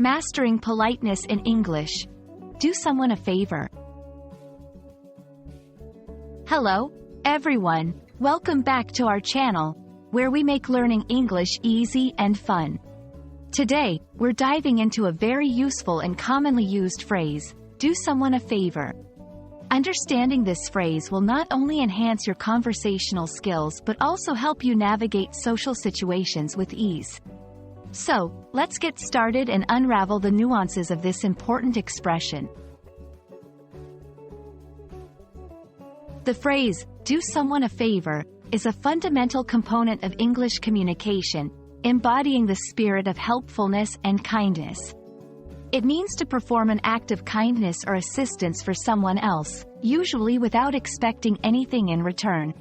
Mastering politeness in English. Do someone a favor. Hello, everyone. Welcome back to our channel, where we make learning English easy and fun. Today, we're diving into a very useful and commonly used phrase, do someone a favor. Understanding this phrase will not only enhance your conversational skills but also help you navigate social situations with ease. So, let's get started and unravel the nuances of this important expression. The phrase, do someone a favor, is a fundamental component of English communication, embodying the spirit of helpfulness and kindness. It means to perform an act of kindness or assistance for someone else, usually without expecting anything in return.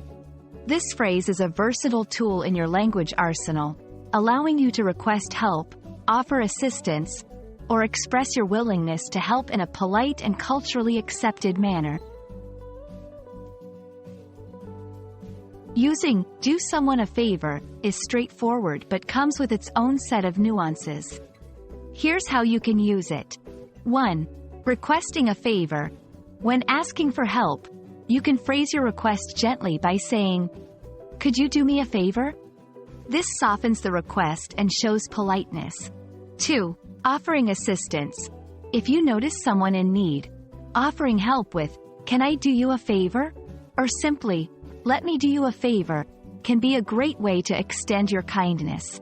This phrase is a versatile tool in your language arsenal, allowing you to request help, offer assistance, or express your willingness to help in a polite and culturally accepted manner. Using do someone a favor is straightforward but comes with its own set of nuances. Here's how you can use it. 1. Requesting a favor. When asking for help, you can phrase your request gently by saying, "Could you do me a favor?" This softens the request and shows politeness. 2. Offering assistance. If you notice someone in need, offering help with, "Can I do you a favor?" or simply, "Let me do you a favor," can be a great way to extend your kindness.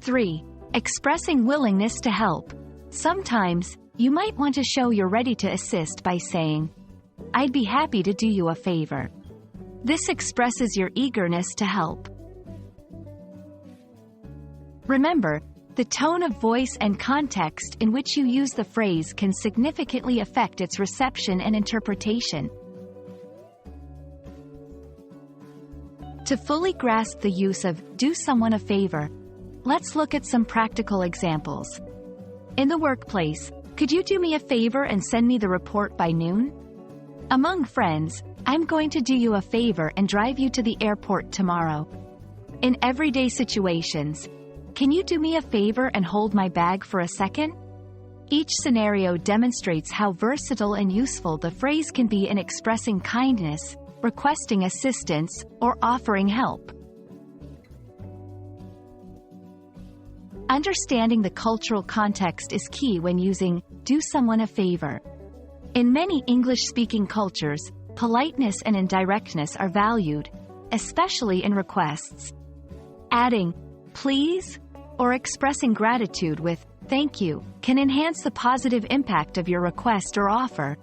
3. Expressing willingness to help. Sometimes, you might want to show you're ready to assist by saying, "I'd be happy to do you a favor." This expresses your eagerness to help. Remember, the tone of voice and context in which you use the phrase can significantly affect its reception and interpretation. To fully grasp the use of do someone a favor, let's look at some practical examples. In the workplace, could you do me a favor and send me the report by noon? Among friends, I'm going to do you a favor and drive you to the airport tomorrow. In everyday situations, can you do me a favor and hold my bag for a second? Each scenario demonstrates how versatile and useful the phrase can be in expressing kindness, requesting assistance, or offering help. Understanding the cultural context is key when using do someone a favor. In many English-speaking cultures, politeness and indirectness are valued, especially in requests. Adding please or expressing gratitude with thank you can enhance the positive impact of your request or offer.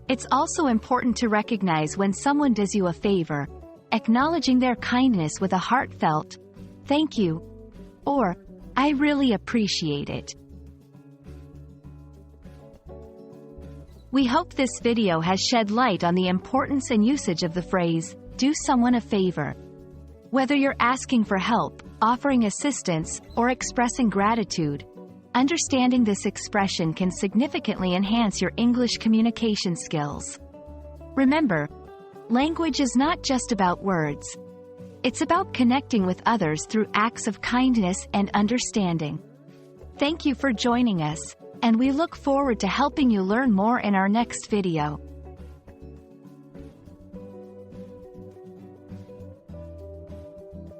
It's also important to recognize when someone does you a favor, acknowledging their kindness with a heartfelt thank you or I really appreciate it. We hope this video has shed light on the importance and usage of the phrase, do someone a favor. Whether you're asking for help, offering assistance, or expressing gratitude, understanding this expression can significantly enhance your English communication skills. Remember, language is not just about words. It's about connecting with others through acts of kindness and understanding. Thank you for joining us, and we look forward to helping you learn more in our next video.